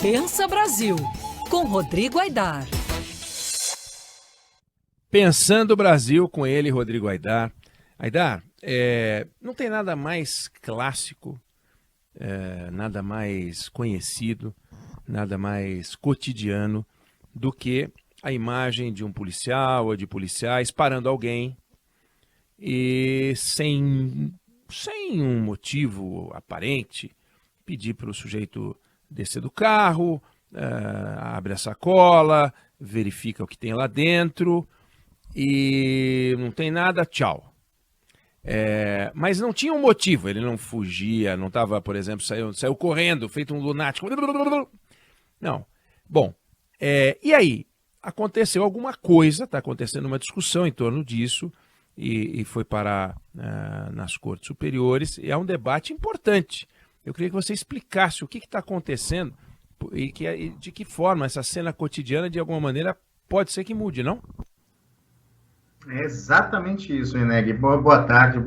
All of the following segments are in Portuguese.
Pensa Brasil, com Rodrigo Aidar. Pensando o Brasil com ele, Rodrigo Aidar. Aidar, não tem nada mais clássico, nada mais conhecido, nada mais cotidiano do que a imagem de um policial ou de policiais parando alguém e sem um motivo aparente, pedir para o sujeito descer do carro, abre a sacola, verifica o que tem lá dentro e não tem nada, tchau. Mas não tinha um motivo, ele não fugia, não estava, por exemplo, saiu correndo, feito um lunático. Não. Bom, e aí? Aconteceu alguma coisa, está acontecendo uma discussão em torno disso e foi parar nas cortes superiores, e é um debate importante. Eu queria que você explicasse o que está acontecendo e de que forma essa cena cotidiana, de alguma maneira, pode ser que mude, não? É exatamente isso, Eneg. Boa tarde,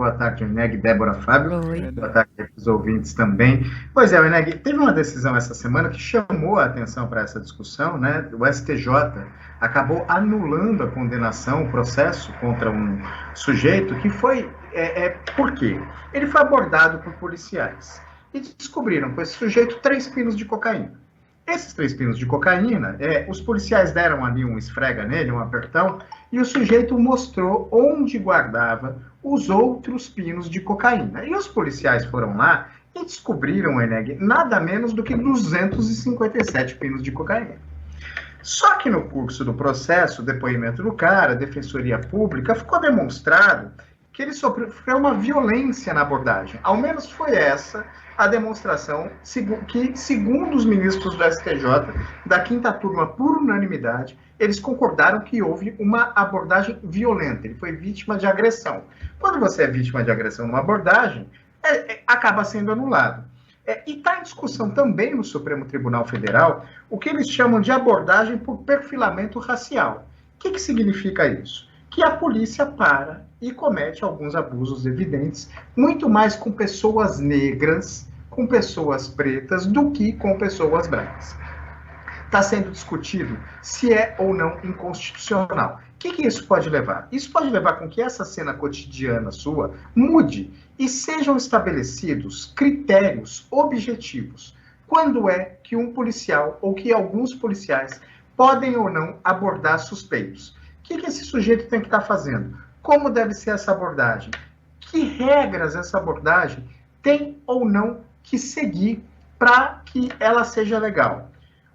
Eneg, Débora, Fábio. Oi. Boa tarde para os ouvintes também. Pois é, Eneg, teve uma decisão essa semana que chamou a atenção para essa discussão, né? O STJ acabou anulando a condenação, o processo contra um sujeito que foi... Por quê? Ele foi abordado por policiais e descobriram com esse sujeito 3 pinos de cocaína. Esses 3 pinos de cocaína, os policiais deram ali um esfrega nele, um apertão, e o sujeito mostrou onde guardava os outros pinos de cocaína. E os policiais foram lá e descobriram, Eneg, nada menos do que 257 pinos de cocaína. Só que no curso do processo, depoimento do cara, defensoria pública, ficou demonstrado que ele sofreu uma violência na abordagem. Ao menos foi essa a demonstração que, segundo os ministros do STJ, da 5ª turma, por unanimidade, eles concordaram que houve uma abordagem violenta. Ele foi vítima de agressão. Quando você é vítima de agressão numa abordagem, acaba sendo anulado. E está em discussão também no Supremo Tribunal Federal o que eles chamam de abordagem por perfilamento racial. O que significa isso? Que a polícia para e comete alguns abusos evidentes, muito mais com pessoas negras, com pessoas pretas, do que com pessoas brancas. Está sendo discutido se é ou não inconstitucional. O que isso pode levar? Isso pode levar com que essa cena cotidiana sua mude e sejam estabelecidos critérios objetivos. Quando é que um policial ou que alguns policiais podem ou não abordar suspeitos? O que esse sujeito tem que estar fazendo? Como deve ser essa abordagem? Que regras essa abordagem tem ou não que seguir para que ela seja legal?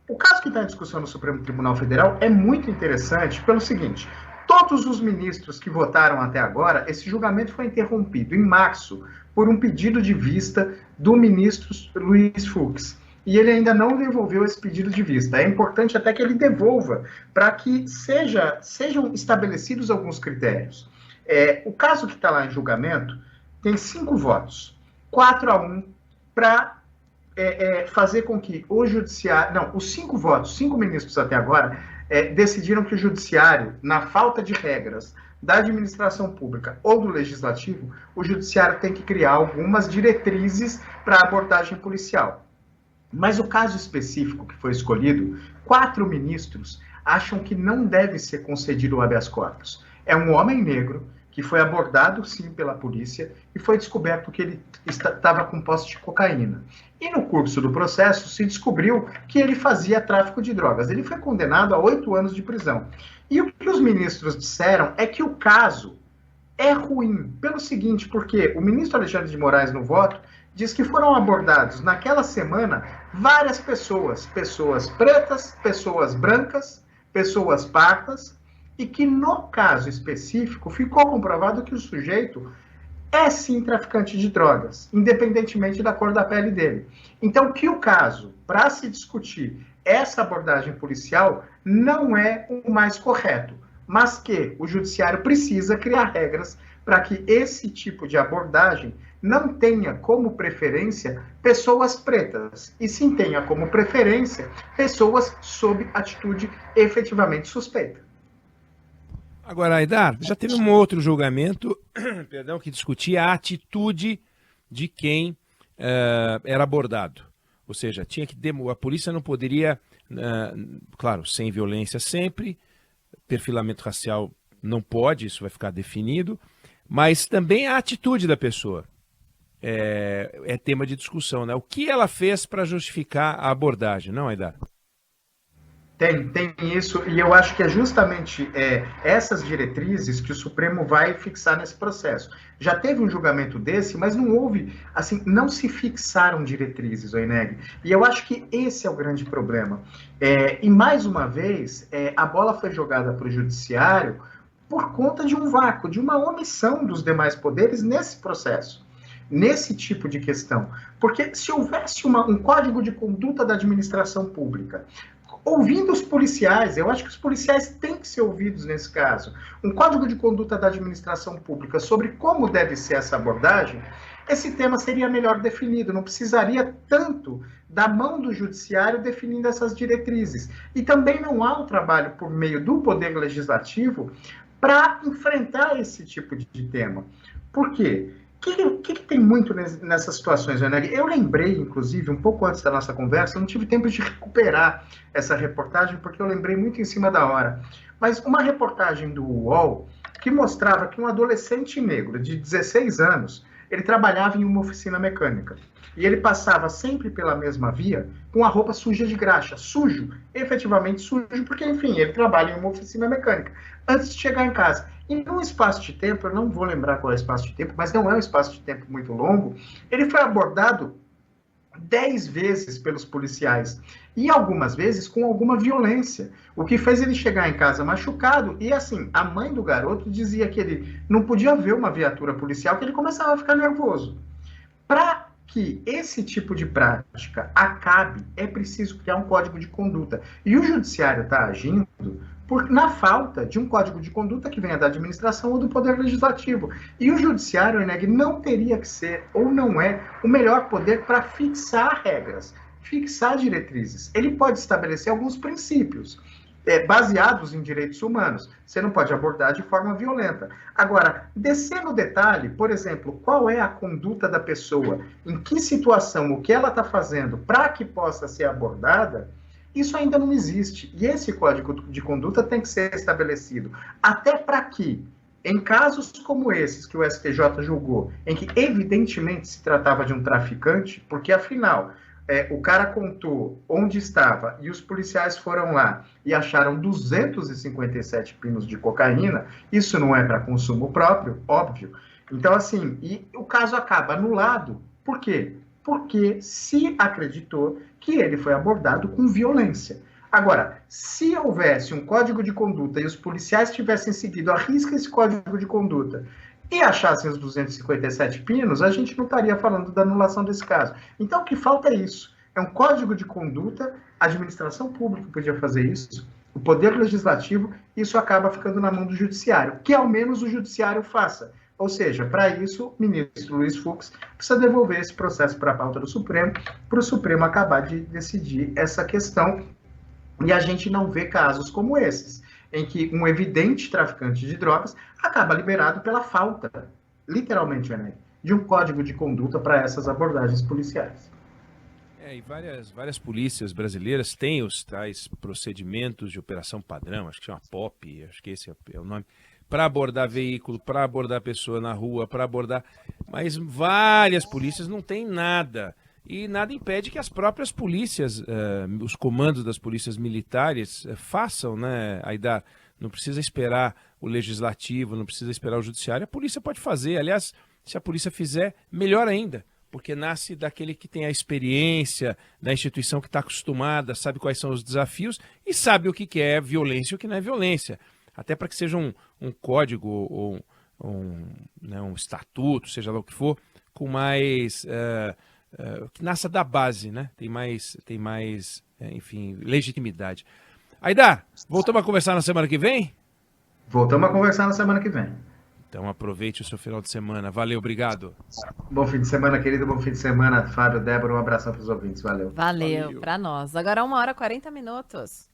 O caso que está em discussão no Supremo Tribunal Federal é muito interessante pelo seguinte: todos os ministros que votaram até agora, esse julgamento foi interrompido em março por um pedido de vista do ministro Luiz Fux. E ele ainda não devolveu esse pedido de vista. É importante até que ele devolva, para que sejam estabelecidos alguns critérios. O caso que está lá em julgamento tem 5 votos, 4-1, para fazer com que o judiciário... Não, os 5 votos, 5 ministros até agora, decidiram que o judiciário, na falta de regras da administração pública ou do legislativo, o judiciário tem que criar algumas diretrizes para a abordagem policial. Mas o caso específico que foi escolhido, 4 ministros acham que não deve ser concedido o habeas corpus. É um homem negro que foi abordado, sim, pela polícia e foi descoberto que ele estava com posse de cocaína. E no curso do processo se descobriu que ele fazia tráfico de drogas. Ele foi condenado a 8 anos de prisão. E o que os ministros disseram é que o caso é ruim, pelo seguinte, porque o ministro Alexandre de Moraes, no voto, diz que foram abordados naquela semana várias pessoas pretas, pessoas brancas, pessoas pardas, e que no caso específico ficou comprovado que o sujeito é sim traficante de drogas, independentemente da cor da pele dele. Então que o caso, para se discutir essa abordagem policial, não é o mais correto, mas que o judiciário precisa criar regras para que esse tipo de abordagem não tenha como preferência pessoas pretas, e sim tenha como preferência pessoas sob atitude efetivamente suspeita. Agora, Aidar, já teve um outro julgamento, que discutia a atitude de quem era abordado. Ou seja, a polícia não poderia, claro, sem violência sempre, perfilamento racial não pode, isso vai ficar definido, mas também a atitude da pessoa é tema de discussão, né? O que ela fez para justificar a abordagem, não, Aidar? Tem isso, e eu acho que é justamente essas diretrizes que o Supremo vai fixar nesse processo. Já teve um julgamento desse, mas não houve, assim, não se fixaram diretrizes, Oineg. E eu acho que esse é o grande problema. E mais uma vez, a bola foi jogada para o judiciário por conta de um vácuo, de uma omissão dos demais poderes nesse processo, nesse tipo de questão. Porque se houvesse um código de conduta da administração pública, ouvindo os policiais, eu acho que os policiais têm que ser ouvidos nesse caso, um código de conduta da administração pública sobre como deve ser essa abordagem, esse tema seria melhor definido, não precisaria tanto da mão do judiciário definindo essas diretrizes. E também não há um trabalho por meio do Poder Legislativo para enfrentar esse tipo de tema. Por quê? O que tem muito nessas situações, Ana? Eu lembrei, inclusive, um pouco antes da nossa conversa, não tive tempo de recuperar essa reportagem, porque eu lembrei muito em cima da hora. Mas uma reportagem do UOL que mostrava que um adolescente negro de 16 anos, ele trabalhava em uma oficina mecânica. E ele passava sempre pela mesma via com a roupa suja de graxa. Sujo, efetivamente sujo, porque, enfim, ele trabalha em uma oficina mecânica. Antes de chegar em casa. E num espaço de tempo, eu não vou lembrar qual é o espaço de tempo, mas não é um espaço de tempo muito longo, ele foi abordado 10 vezes pelos policiais. E algumas vezes com alguma violência. O que fez ele chegar em casa machucado. E assim, a mãe do garoto dizia que ele não podia ver uma viatura policial, que ele começava a ficar nervoso. Para que esse tipo de prática acabe, é preciso criar um código de conduta. E o judiciário está agindo na falta de um código de conduta que venha da administração ou do Poder Legislativo. E o judiciário, Eneg, não teria que ser, ou não é, o melhor poder para fixar regras, fixar diretrizes. Ele pode estabelecer alguns princípios, baseados em direitos humanos. Você não pode abordar de forma violenta. Agora, descer no detalhe, por exemplo, qual é a conduta da pessoa, em que situação, o que ela está fazendo para que possa ser abordada, isso ainda não existe. E esse código de conduta tem que ser estabelecido. Até para que, em casos como esses que o STJ julgou, em que evidentemente se tratava de um traficante, porque afinal, o cara contou onde estava e os policiais foram lá e acharam 257 pinos de cocaína, isso não é para consumo próprio, óbvio. Então, assim, e o caso acaba anulado. Por quê? Porque se acreditou que ele foi abordado com violência. Agora, se houvesse um código de conduta e os policiais tivessem seguido à risca esse código de conduta e achassem os 257 pinos, a gente não estaria falando da anulação desse caso. Então, o que falta é isso. É um código de conduta, a administração pública podia fazer isso, o Poder Legislativo, isso acaba ficando na mão do Judiciário, que ao menos o Judiciário faça. Ou seja, para isso, o ministro Luiz Fux precisa devolver esse processo para a pauta do Supremo, para o Supremo acabar de decidir essa questão. E a gente não vê casos como esses, em que um evidente traficante de drogas acaba liberado pela falta, literalmente, né, de um código de conduta para essas abordagens policiais. E várias polícias brasileiras têm os tais procedimentos de operação padrão, acho que chama POP, acho que esse é o nome, para abordar veículo, para abordar pessoa na rua, para abordar... Mas várias polícias não têm nada. E nada impede que as próprias polícias, os comandos das polícias militares façam, né, Aidar? Não precisa esperar o legislativo, não precisa esperar o judiciário. A polícia pode fazer. Aliás, se a polícia fizer, melhor ainda. Porque nasce daquele que tem a experiência, da instituição que está acostumada, sabe quais são os desafios e sabe o que é violência e o que não é violência. Até para que seja um código ou um estatuto, seja lá o que for, com mais... que nasça da base, né? Tem mais enfim, legitimidade. Aidar, voltamos a conversar na semana que vem? Voltamos a conversar na semana que vem. Então aproveite o seu final de semana. Valeu, obrigado. Bom fim de semana, querido. Bom fim de semana, Fábio, Débora. Um abração para os ouvintes. Valeu. Valeu. Para nós. Agora 1h40.